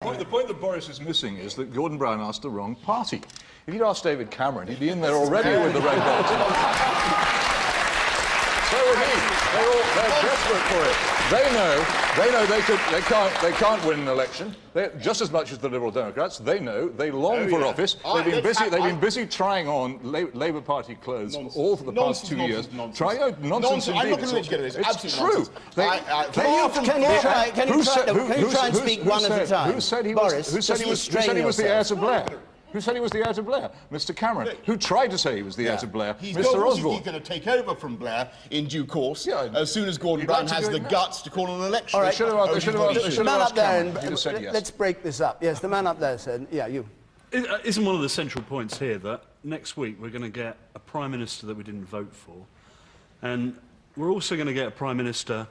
The point that Boris is missing is that Gordon Brown asked the wrong party. If you'd asked David Cameron, he'd be in there already with the red belt. So would he. They're desperate for it. They know they can't win an election. Just as much as the Liberal Democrats, they know they long for office. They've been busy trying on Labour Party clothes all for the past 2 years. Nonsense indeed. I'm not going to let you get it. It's true. Can you try and speak one at a time? Who said he was the heir to Blair? Who said he was the heir to Blair? Mr. Cameron. Who tried to say he was the heir to Blair? Mr. Osborne. He's going to take over from Blair in due course, as soon as Gordon Brown has the guts to call an election. All right. The man up there, let's break this up. Yes, the man up there said, yeah, you. Isn't one of the central points here that next week we're going to get a Prime Minister that we didn't vote for, and we're also going to get a Prime Minister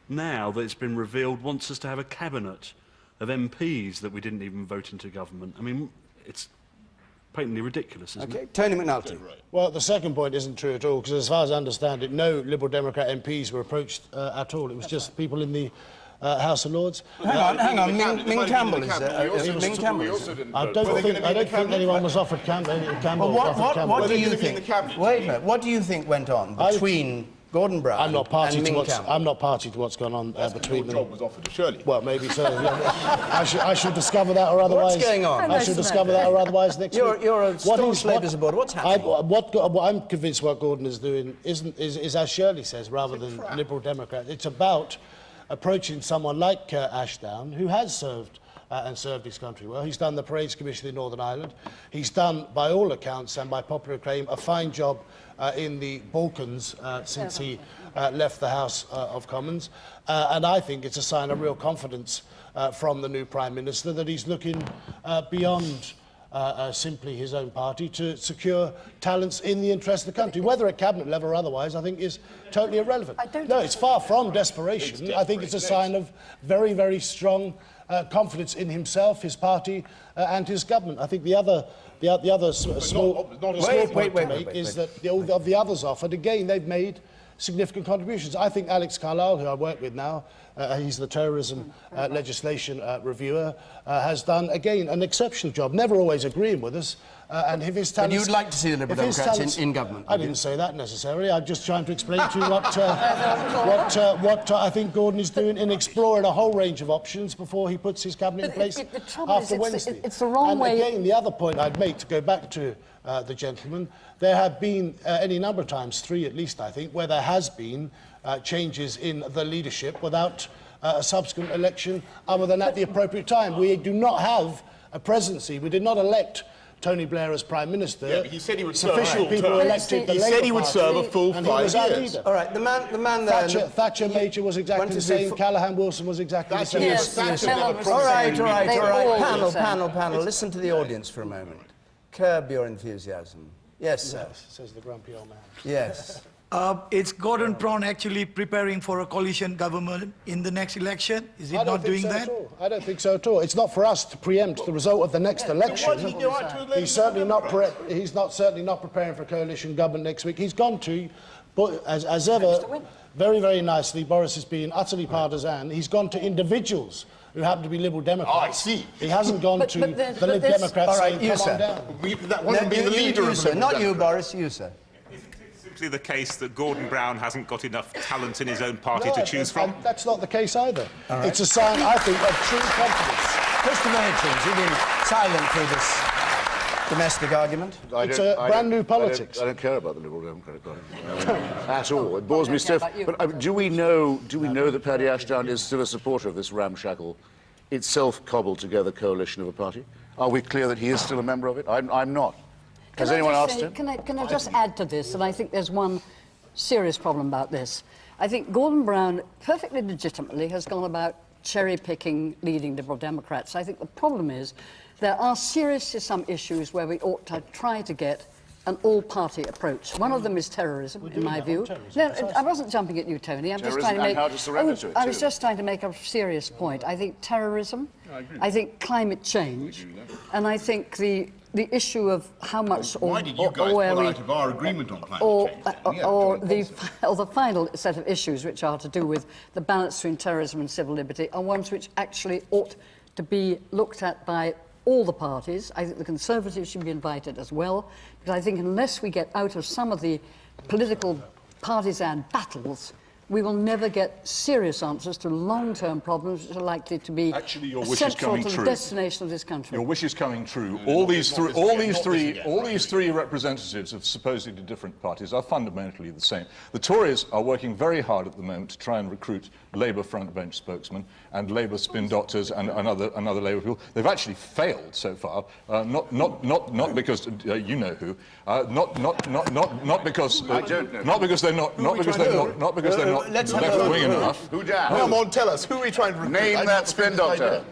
now that it's been revealed wants us to have a cabinet of MPs that we didn't even vote into government. I mean, it's patently ridiculous, isn't it? Tony McNulty. Well, the second point isn't true at all, because as far as I understand it, no Liberal Democrat MPs were approached at all. It was just people in the House of Lords. Hang on. Ming Campbell is there. I don't think anyone was offered Campbell. What do you think? Wait a minute. What do you think went on between Gordon Brown I'm not party and to Ming what's Campbell? I'm not party to what's gone on between them. Your job was offered to Shirley. Well, maybe so. I should discover that or otherwise. What's going on? I should discover that or otherwise next week. You're a staunch Labour supporter. What's happening? I'm convinced what Gordon is doing is as Shirley says, rather than Liberal Democrat. It's about approaching someone like Ashdown, who has served and served his country well. He's done the Parades Commission in Northern Ireland. He's done, by all accounts and by popular acclaim, a fine job in the Balkans since he left the House of Commons. And I think it's a sign of real confidence from the new Prime Minister that he's looking beyond simply his own party to secure talents in the interest of the country. Whether at cabinet level or otherwise, I think is totally irrelevant. No, it's far from desperation. I think it's a sign of very, very strong confidence in himself, his party, and his government. I think the other small point to make is that of the others offered, again, they've made significant contributions. I think Alex Carlisle, who I work with now, he's the terrorism legislation reviewer, has done, again, an exceptional job, never always agreeing with us. And if his talents... But you'd like to see the Liberal Democrats in government? I didn't say that necessarily. I'm just trying to explain to you what I think Gordon is doing in exploring a whole range of options before he puts his cabinet in place after Wednesday. It's the wrong way... And again, the other point I'd make, to go back to the gentleman, there have been any number of times, 3 at least, I think, where there has been changes in the leadership without a subsequent election other than at the appropriate time. We do not have a presidency. We did not elect Tony Blair as Prime Minister. Yeah, but he said he would serve sufficient people elected the He Labour said he would Party, serve a full and 5 he was our years. leader. All right, the man there... Thatcher Major was exactly the same. Callaghan Wilson was exactly the same. Yes, All right. Panel. Listen to the audience for a moment. Curb your enthusiasm. Yes, sir. Yes, says the grumpy old man. Yes. Is Gordon Brown actually preparing for a coalition government in the next election? Is he not doing that? I don't think so at all. It's not for us to preempt the result of the next election. He's certainly not preparing for a coalition government next week. He's gone to, but as ever, very, very nicely, Boris has been utterly partisan. He's gone to individuals who happen to be Liberal Democrats. Oh, I see. He hasn't gone to the Lib Democrats saying, come on down. That wasn't being the leader of the Liberal Not you, Boris, you, sir. The case that Gordon Brown hasn't got enough talent in his own party to choose from? That's not the case either. Right. It's a sign, I think, of true confidence. Christopher Hitchens, you've been silent through this domestic argument. It's brand new politics. I don't care about the Liberal Democratic Party at all. It bores me stiff. But do we know that Paddy Ashdown is still a supporter of this ramshackle, itself cobbled together coalition of a party? Are we clear that he is still a member of it? I'm not. Has anyone asked him? Can I just add to this, and I think there's one serious problem about this. I think Gordon Brown perfectly legitimately has gone about cherry-picking leading Liberal Democrats. I think the problem is there are seriously some issues where we ought to try to get an all-party approach. One of them is terrorism, in my view. No, I wasn't jumping at you, Tony. I'm just trying to make... how to surrender to it, I was just trying to make a serious point. I think terrorism, I think climate change, and I think the issue of how much Why did you guys pull out of our agreement on climate change? Or the final set of issues which are to do with the balance between terrorism and civil liberty are ones which actually ought to be looked at by all the parties. I think the Conservatives should be invited as well, because I think unless we get out of some of the political partisan battles, we will never get serious answers to long-term problems which are likely to be central to the destination of this country. Your wish is coming true. All these three representatives of supposedly different parties are fundamentally the same. The Tories are working very hard at the moment to try and recruit Labour front bench spokesmen and Labour spin doctors and other Labour people. They've actually failed so far. Not because you know who. Not because they're not left-wing enough. Come on, tell us. Who are we trying to recruit? Name that spin doctor.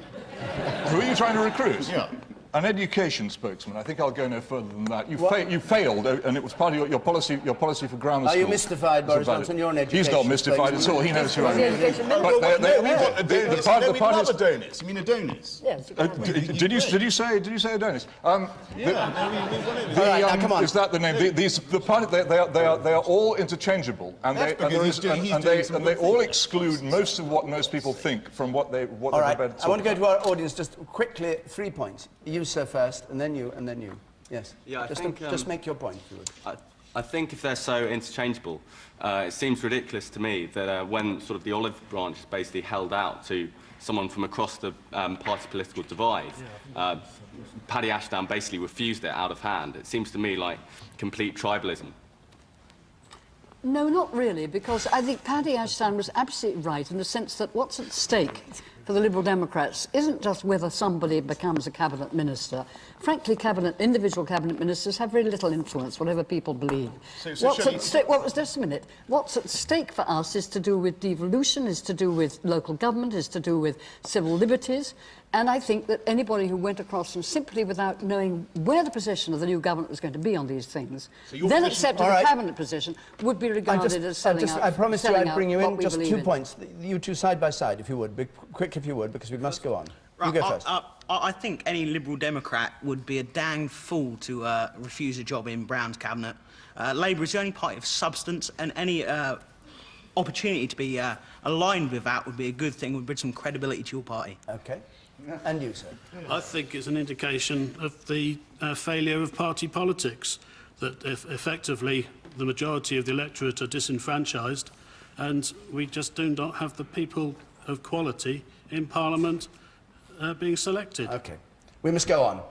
Who are you trying to recruit? Yeah. An education spokesman. I think I'll go no further than that. You failed, and it was part of your policy for grammar school. Are you mystified, Boris Johnson? You're an education He's not mystified at all. He knows who I am. The parties... Adonis. You mean Adonis? Yes. Did you say Adonis? Come on. Is that the name? They are all interchangeable, and they all exclude most of what most people think from what they're prepared to I want to go to our audience just quickly. 3 points. You, sir, first, and then you, and then you. Yes. Yeah, just make your point, if you would. I think if they're so interchangeable, it seems ridiculous to me that when sort of the olive branch is basically held out to someone from across the party political divide, Paddy Ashdown basically refused it out of hand. It seems to me like complete tribalism. No, not really, because I think Paddy Ashdown was absolutely right in the sense that what's at stake for the Liberal Democrats isn't just whether somebody becomes a cabinet minister. Frankly, individual cabinet ministers have very little influence, whatever people believe. What's at stake? Well, just a minute. What's at stake for us is to do with devolution, is to do with local government, is to do with civil liberties. And I think that anybody who went across them simply without knowing where the position of the new government was going to be on these things, then accepted a cabinet position, would be regarded as selling out. I promised you I'd bring you in. Just 2 in. points. You two side by side, if you would. Be quick if you would, because we must go on. You go first. I think any Liberal Democrat would be a dang fool to refuse a job in Brown's cabinet. Labour is the only party of substance, and any opportunity to be aligned with that would be a good thing, would bring some credibility to your party. OK. And you, sir? I think it's an indication of the failure of party politics, that effectively the majority of the electorate are disenfranchised, and we just do not have the people of quality in Parliament being selected. OK. We must go on.